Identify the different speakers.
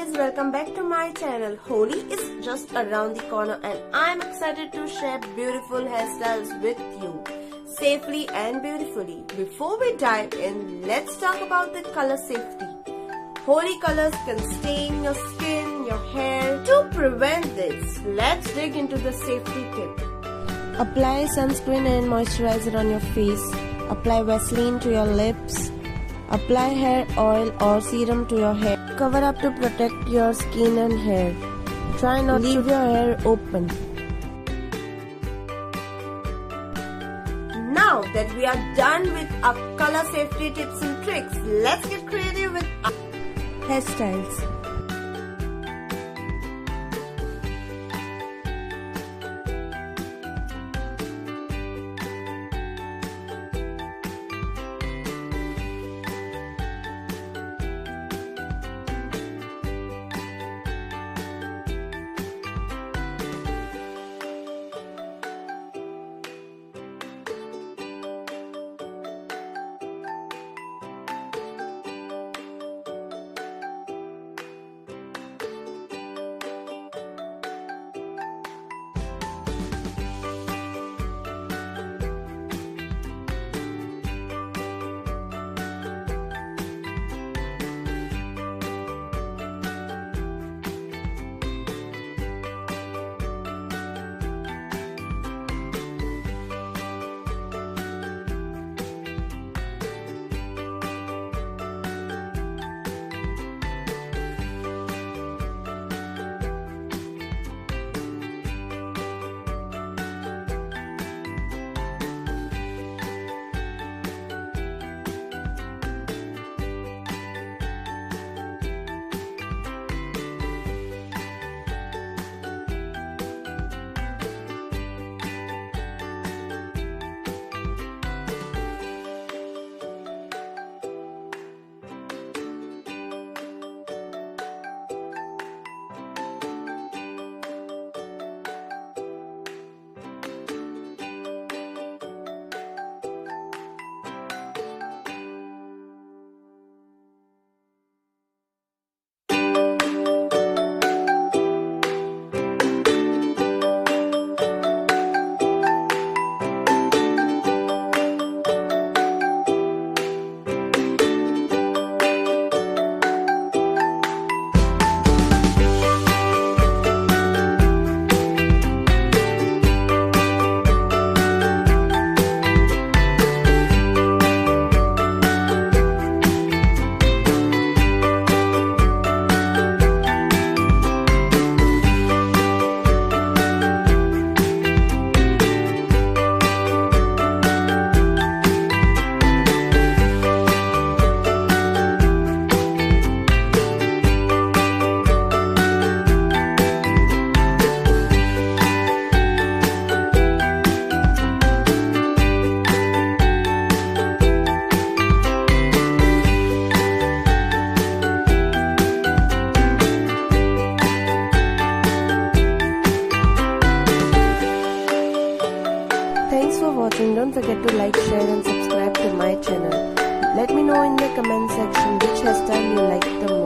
Speaker 1: guys, welcome back to my channel. Holi is just around the corner and I'm excited to share beautiful hairstyles with you safely and beautifully. Before we dive in, let's talk about the color safety. Holi colors can stain your skin, your hair. To prevent this, let's dig into the safety tip. Apply sunscreen and moisturizer on your face. Apply Vaseline to your lips. Apply hair oil or serum to your hair. Cover up to protect your skin and hair. Try not to leave your hair open. Now that we are done with our color safety tips and tricks, let's get creative with our hairstyles. Thanks for watching. Don't forget to like, share and subscribe to my channel. Let me know in the comment section which hairstyle you like the most.